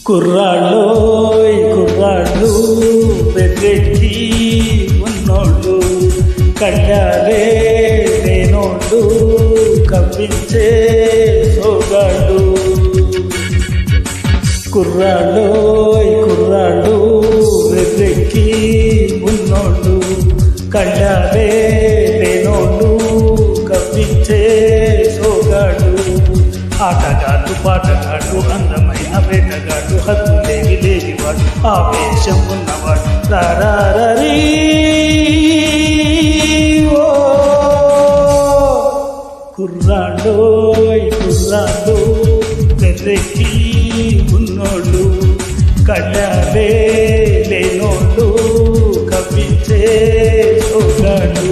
కుర్రాళ్ళోయ్ కుర్రాళ్ళు బెర్రెక్కి ఉన్నోళ్ళు కళ్ళాలే లేనోళ్ళు కవ్వించే సోగాళ్ళు. కుర్రాళ్ళోయ్ కుర్రాళ్ళు బెర్రెక్కి ఉన్నోళ్ళు కళ్ళాలే లేనోళ్ళు కవ్వించే సోగాళ్ళు. ఆటగాడు పాటగాడు అందమైన వేటగాడు హద్దులేవి లేనివాడు ఆవేశం ఉన్నవాడు రారీ. ఓ కుర్రాళ్ళోయ్ కుర్రాళ్ళు బెర్రెక్కి ఉన్నోళ్ళు కళ్ళాలే లేనోళ్ళు కవ్వించే సోగాళ్ళు.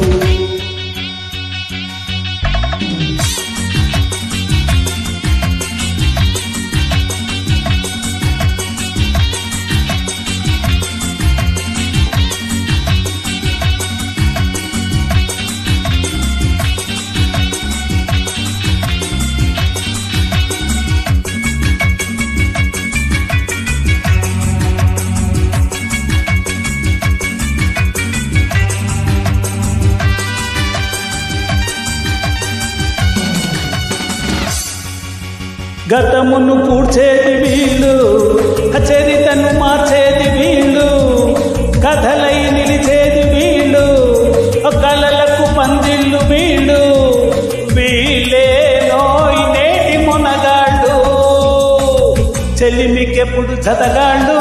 గతమును పూడ్చేది వీళ్ళు, చరితను మార్చేది వీళ్ళు, కథలై నిలిచేది వీళ్ళు, కలలకు పందిళ్ళు వీళ్ళు. వీళ్ళే నోయి నేటి మునగాళ్ళు, చెలిమికెప్పుడు జతగాళ్ళు,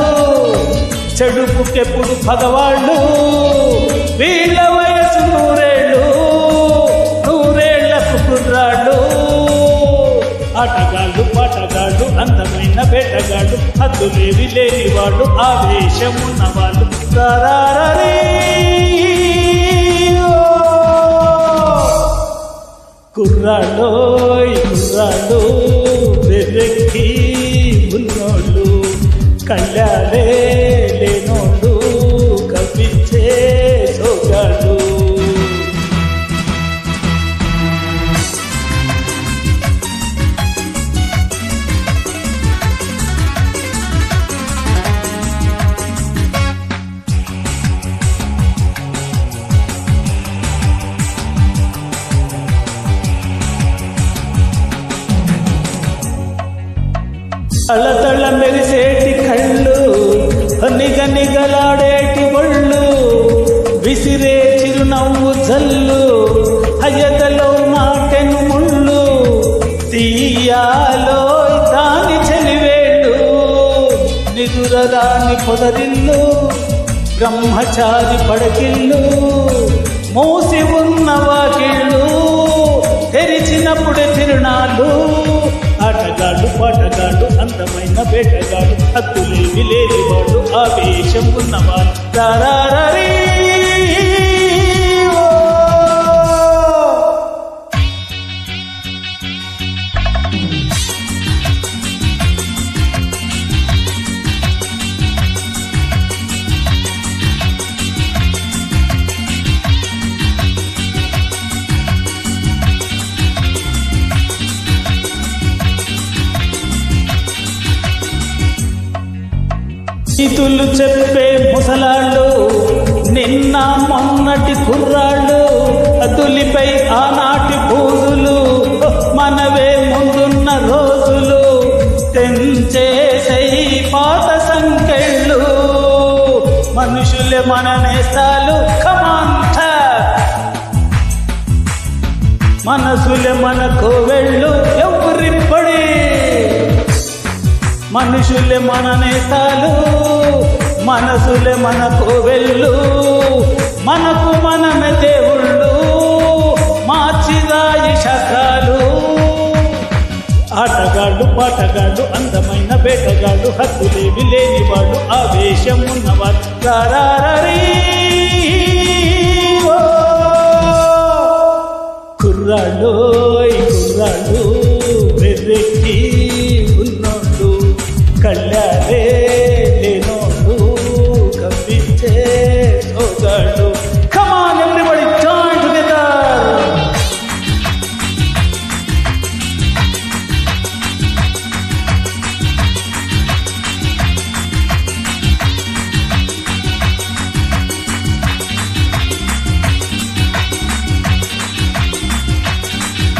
చెడుపుకెప్పుడు పగవాళ్ళు. వీళ్ళ వయసు నూరేళ్ళు, నూరేళ్లకు కుర్రాళ్ళు. ఆటగాళ్ళు పాటగాళ్ళు అందమైన వేటగాళ్ళు హద్దులేవి లేనివాళ్ళు ఆవేశం ఉన్నవాళ్ళు రారీ. కుర్రాళ్ళోయ్ కుర్రాళ్ళు బెర్రెక్కి ఉన్నోళ్ళు కళ్ళాలే లేనోళ్ళు కవ్వించే సోగాళ్ళు. తళతళ మెరిసేటి కళ్ళు, నిగనిగలాడేటి ఒళ్ళు, విసిరే చిరునవ్వు జల్లు, హయతలో నాటెను ముళ్ళు. తీయాలో దాని చెలివేళ్ళు, నిదురరాని పొదరిల్లు, బ్రహ్మచారి పడకిళ్ళు, మూసి ఉన్న వాకిళ్ళు, తెరిచినప్పుడే తిరునాళ్ళు. ఆటగాడు పాటగాడు అందమైన వేటగాడు హద్దులేవి లేనివాడు ఆవేశం ఉన్నవాడు రారీ. నీతులు చెప్పే ముసలాళ్ళు, నిన్న మొన్నటి కుర్రాళ్ళు, అతులిపై ఆనాటి పూజులు, మనవే ముందున్న రోజులు, తెంచేసై పాత సంకెళ్ళు. మనుషులే మన నేస్తాలు కమాంట, మనసులే మన కోవెళ్ళు ఎవరిప్పడి. మనుషులే మన నేతాలు, మనసులే మన కోవెళ్ళు, మనకు మనమే దేవుళ్ళు, మార్చిరాయి శకాలు. ఆటగాళ్ళు పాటగాళ్ళు అందమైన వేటగాళ్ళు హద్దులేవి లేనివాళ్ళు ఆవేశం ఉన్నవాళ్ళు రారీ. కుర్రాళ్ళోయ్ కుర్రాళ్ళు